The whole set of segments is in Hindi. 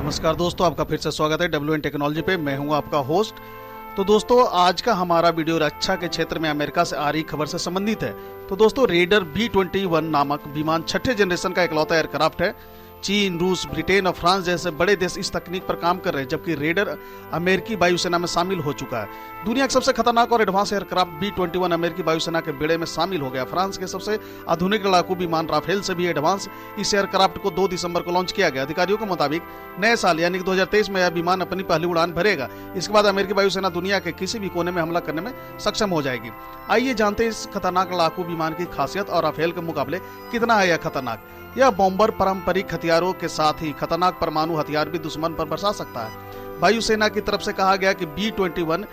नमस्कार दोस्तों, आपका फिर से स्वागत है WN टेक्नोलॉजी पे। मैं हूं आपका होस्ट। तो दोस्तों, आज का हमारा वीडियो रक्षा के क्षेत्र में अमेरिका से आ रही खबर से संबंधित है। तो दोस्तों, रेडर B-21 नामक विमान छठे जनरेशन का इकलौता एयरक्राफ्ट है। चीन, रूस, ब्रिटेन और फ्रांस जैसे बड़े देश इस तकनीक पर काम कर रहे हैं, जबकि रेडर अमेरिकी वायुसेना में शामिल हो चुका है। दुनिया के सबसे खतरनाक और एडवांस एयरक्राफ्ट B-21 अमेरिकी वायुसेना के बेड़े में शामिल हो गया। फ्रांस के सबसे आधुनिक लड़ाकू विमान राफेल से भी एडवांस इस एयरक्राफ्ट को 2 दिसंबर को लॉन्च किया गया। अधिकारियों के मुताबिक नए साल यानी कि 2023 में यह विमान अपनी पहली उड़ान भरेगा। इसके बाद अमेरिकी वायुसेना दुनिया के किसी भी कोने में हमला करने में सक्षम हो जाएगी। आइए जानते हैं इस खतरनाक लड़ाकू विमान की खासियत और राफेल के मुकाबले कितना है यह खतरनाक। यह बॉम्बर पारंपरिक हथियारों के साथ ही खतरनाक परमाणु हथियार भी दुश्मन पर बरसा सकता है। वायुसेना की तरफ से कहा गया कि B-21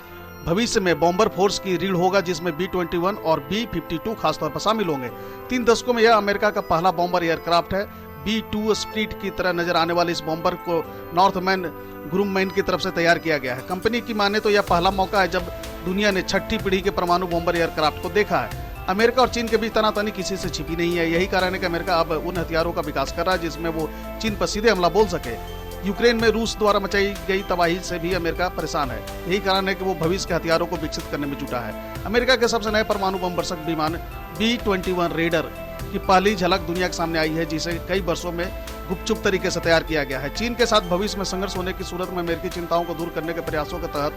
भविष्य में बॉम्बर फोर्स की रीढ़ होगा, जिसमें B-21 और B-52 खासतौर पर शामिल होंगे। 3 दशकों में यह अमेरिका का पहला बॉम्बर एयरक्राफ्ट है। B-2 स्प्लिट की तरह नजर आने वाले इस बॉम्बर को नॉर्थमैन ग्रुममैन की तरफ से तैयार किया गया है। कंपनी की माने तो यह पहला मौका है जब दुनिया ने छठी पीढ़ी के परमाणु बॉम्बर एयरक्राफ्ट को देखा है। अमेरिका और चीन के बीच तनातनी किसी से छिपी नहीं है। यही कारण है कि अमेरिका अब उन हथियारों का विकास कर रहा है जिसमें वो चीन पर सीधे हमला बोल सके। यूक्रेन में रूस द्वारा मचाई गई तबाही से भी अमेरिका परेशान है। यही कारण है कि वो भविष्य के हथियारों को विकसित करने में जुटा है। अमेरिका के सबसे नए परमाणु बम वर्षक विमान B-21 रेडर की पहली झलक दुनिया के सामने आई है, जिसे कई वर्षों में गुपचुप तरीके से तैयार किया गया है। चीन के साथ भविष्य में संघर्ष होने की सूरत में अमेरिकी चिंताओं को दूर करने के प्रयासों के तहत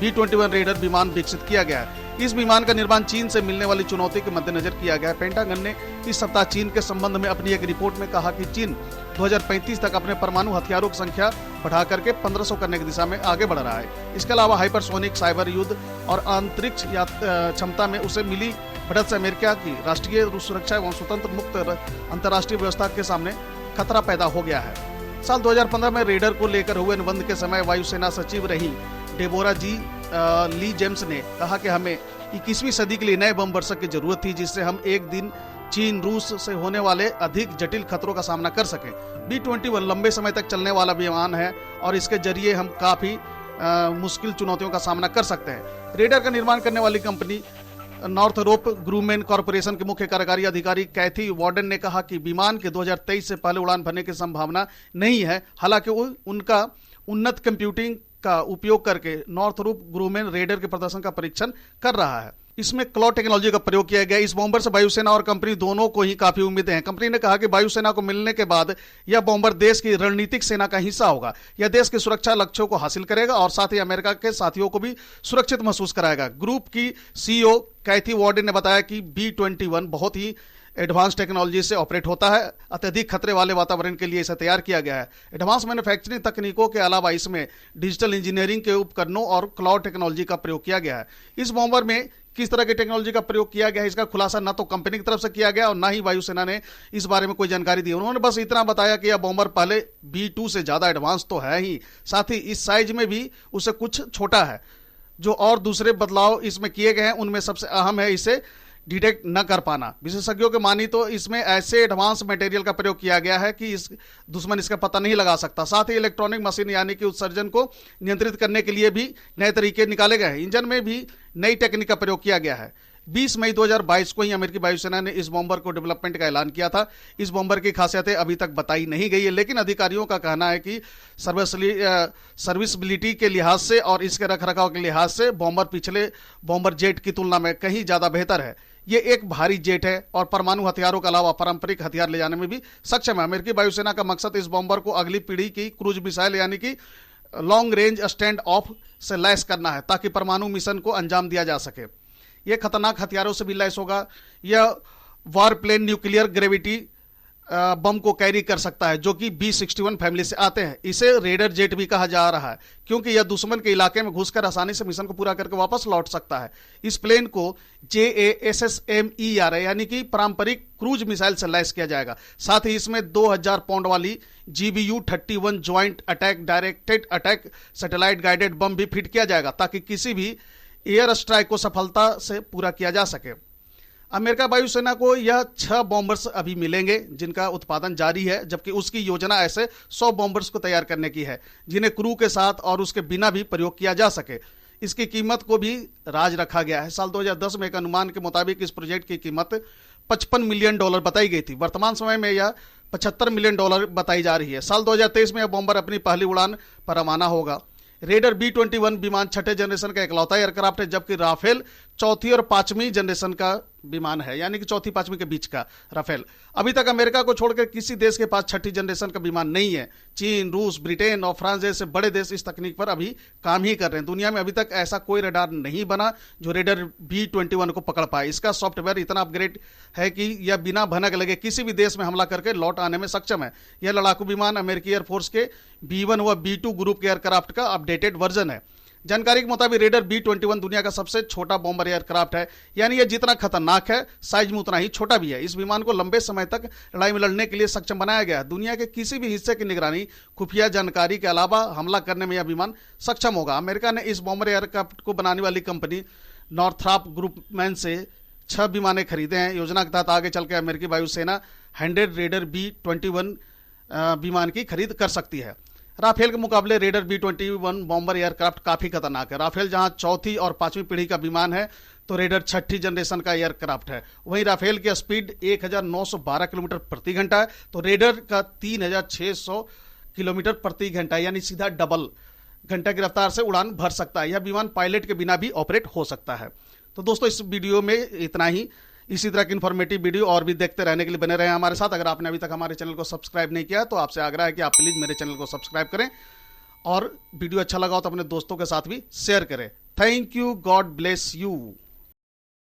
B-21 रेडर विमान विकसित किया गया है। इस विमान का निर्माण चीन से मिलने वाली चुनौती के मद्देनजर किया गया है। पेंटागन ने इस सप्ताह चीन के संबंध में अपनी एक रिपोर्ट में कहा कि चीन 2035 तक अपने परमाणु हथियारों की संख्या बढ़ा करके 1500 करने की दिशा में आगे बढ़ रहा है। इसके अलावा हाइपरसोनिक, साइबर युद्ध और अंतरिक्ष क्षमता में उसे मिली बढ़त से अमेरिका की राष्ट्रीय सुरक्षा एवं स्वतंत्र मुक्त अंतर्राष्ट्रीय व्यवस्था के सामने खतरा पैदा हो गया है। साल 2015 में रेडर को लेकर हुए अनुबंध के समय वायुसेना सचिव रही डेबोरा ली जेम्स ने कहा कि हमें 21वीं सदी के लिए नए बम वर्षक की जरूरत थी, जिससे हम एक दिन चीन, रूस से होने वाले अधिक जटिल खतरों का सामना कर सकें। B-21 लंबे समय तक चलने वाला विमान है और इसके जरिए हम काफी मुश्किल चुनौतियों का सामना कर सकते हैं। रेडर का निर्माण करने वाली कंपनी नॉर्थरोप ग्रुमेन कॉर्पोरेशन के मुख्य कार्यकारी अधिकारी कैथी वार्डन ने कहा कि विमान के 2023 से पहले उड़ान भरने की संभावना नहीं है। हालांकि वो उनका उन्नत कंप्यूटिंग का उपयोग करके नॉर्थरोप ग्रुमेन रेडर के प्रदर्शन का परीक्षण कर रहा है। इसमें क्लाउड टेक्नोलॉजी का प्रयोग किया गया। इस बॉम्बर से वायुसेना और कंपनी दोनों को ही काफी उम्मीदें हैं। कंपनी ने कहा कि वायुसेना को मिलने के बाद यह बॉम्बर देश की रणनीतिक सेना का हिस्सा होगा। यह देश की सुरक्षा लक्ष्यों को हासिल करेगा और साथ ही अमेरिका के साथियों को भी सुरक्षित महसूस कराएगा। ग्रुप की CEO कैथी वार्डन ने बताया कि B-21 बहुत ही एडवांस टेक्नोलॉजी से ऑपरेट होता है। अत्यधिक खतरे वाले वातावरण के लिए इसे तैयार किया गया है। एडवांस मैन्युफैक्चरिंग तकनीकों के अलावा इसमें डिजिटल इंजीनियरिंग के उपकरणों और क्लाउड टेक्नोलॉजी का प्रयोग किया गया है। इस बॉम्बर में किस तरह की टेक्नोलॉजी का प्रयोग किया गया है, इसका खुलासा न तो कंपनी की तरफ से किया गया और ना ही वायुसेना ने इस बारे में कोई जानकारी दी। उन्होंने बस इतना बताया कि यह बॉम्बर पहले B-2 से ज्यादा एडवांस तो है ही, साथ ही इस साइज में भी उससे कुछ छोटा है। जो और दूसरे बदलाव इसमें किए गए हैं उनमें सबसे अहम है इसे डिटेक्ट न कर पाना। विशेषज्ञों के मानी तो इसमें ऐसे एडवांस मटेरियल का प्रयोग किया गया है कि दुश्मन इसका पता नहीं लगा सकता। साथ ही इलेक्ट्रॉनिक मशीन यानी कि उत्सर्जन को नियंत्रित करने के लिए भी नए तरीके निकाले गए हैं। इंजन में भी नई टेक्निक का प्रयोग किया गया है। 20 मई 2022 को ही अमेरिकी वायुसेना ने इस बॉम्बर को डेवलपमेंट का ऐलान किया था। इस बॉम्बर की खासियतें अभी तक बताई नहीं गई है, लेकिन अधिकारियों का कहना है कि सर्विसबिलिटी के लिहाज से और इसके रखरखाव के लिहाज से बॉम्बर पिछले बॉम्बर जेट की तुलना में कहीं ज्यादा बेहतर है। ये एक भारी जेट है और परमाणु हथियारों के अलावा पारंपरिक हथियार ले जाने में भी सक्षम है। अमेरिकी वायुसेना का मकसद इस बॉम्बर को अगली पीढ़ी की क्रूज मिसाइल यानी कि लॉन्ग रेंज स्टैंड ऑफ से लैस करना है, ताकि परमाणु मिशन को अंजाम दिया जा सके। यह खतरनाक हथियारों से भी लैस होगा। यह वार प्लेन न्यूक्लियर ग्रेविटी बम को कैरी कर सकता है, जो कि B-61 फैमिली से आते हैं। इसे रेडर जेट भी कहा जा रहा है, क्योंकि यह दुश्मन के इलाके में घुसकर आसानी से मिशन को पूरा करके वापस लौट सकता है। इस प्लेन को JASSMER यानी कि पारंपरिक क्रूज मिसाइल से लैस किया जाएगा। साथ ही इसमें 2000 पाउंड वाली GBU-31 joint attack directed attack satellite guided bomb भी फिट किया जाएगा, ताकि किसी भी एयर स्ट्राइक को सफलता से पूरा किया जा सके। अमेरिका वायुसेना को यह 6 बॉम्बर्स अभी मिलेंगे जिनका उत्पादन जारी है, जबकि उसकी योजना ऐसे 100 बॉम्बर्स को तैयार करने की है जिन्हें क्रू के साथ और उसके बिना भी प्रयोग किया जा सके। इसकी कीमत को भी राज रखा गया है। साल 2010 में एक अनुमान के मुताबिक इस प्रोजेक्ट की कीमत $55 मिलियन बताई गई थी। वर्तमान समय में यह $75 मिलियन बताई जा रही है। साल 2023 में यह बॉम्बर अपनी पहली उड़ान पर रवाना होगा। रेडर B-21 विमान छठे जनरेशन का इकलौता एयरक्राफ्ट है, जबकि राफेल चौथी और पांचवी जनरेशन का विमान है, यानी कि चौथी पांचवी के बीच का राफेल। अभी तक अमेरिका को छोड़कर किसी देश के पास छठी जनरेशन का विमान नहीं है। चीन, रूस, ब्रिटेन और फ्रांस जैसे बड़े देश इस तकनीक पर अभी काम ही कर रहे हैं। दुनिया में अभी तक ऐसा कोई रडार नहीं बना जो रेडर B-21 को पकड़ पाए। इसका सॉफ्टवेयर इतना अपग्रेड है कि यह बिना भनक लगे किसी भी देश में हमला करके लौट आने में सक्षम है। यह लड़ाकू विमान अमेरिकी एयरफोर्स के B-1 व B-2 ग्रुप के एयरक्राफ्ट का अपडेटेड वर्जन है। जानकारी के मुताबिक रेडर B-21 दुनिया का सबसे छोटा बॉम्बर एयरक्राफ्ट है, यानी यह जितना खतरनाक है साइज में उतना ही छोटा भी है। इस विमान को लंबे समय तक लड़ाई में लड़ने के लिए सक्षम बनाया गया है। दुनिया के किसी भी हिस्से की निगरानी, खुफिया जानकारी के अलावा हमला करने में यह विमान सक्षम होगा। अमेरिका ने इस बॉम्बर एयरक्राफ्ट को बनाने वाली कंपनी नॉर्थरॉप ग्रुपमैन से 6 विमाने खरीदे हैं। योजना के तहत आगे चलकर अमेरिकी वायुसेना 100 रेडर B-21 विमान की खरीद कर सकती है। राफेल के मुकाबले रेडर B-21 बॉम्बर एयरक्राफ्ट काफी खतरनाक है। राफेल जहां चौथी और पांचवी पीढ़ी का विमान है, तो रेडर छठी जनरेशन का एयरक्राफ्ट है। वहीं राफेल की स्पीड 1912 किलोमीटर प्रति घंटा है, तो रेडर का 3600 किलोमीटर प्रति घंटा, यानी सीधा डबल घंटा की रफ्तार से उड़ान भर सकता है। यह विमान पायलट के बिना भी ऑपरेट हो सकता है। तो दोस्तों, इस वीडियो में इतना ही। इसी तरह की इन्फॉर्मेटिव वीडियो और भी देखते रहने के लिए बने रहे हमारे साथ। अगर आपने अभी तक हमारे चैनल को सब्सक्राइब नहीं किया तो आपसे आग्रह है कि आप प्लीज मेरे चैनल को सब्सक्राइब करें, और वीडियो अच्छा लगा हो तो अपने दोस्तों के साथ भी शेयर करें। Thank you, God bless you.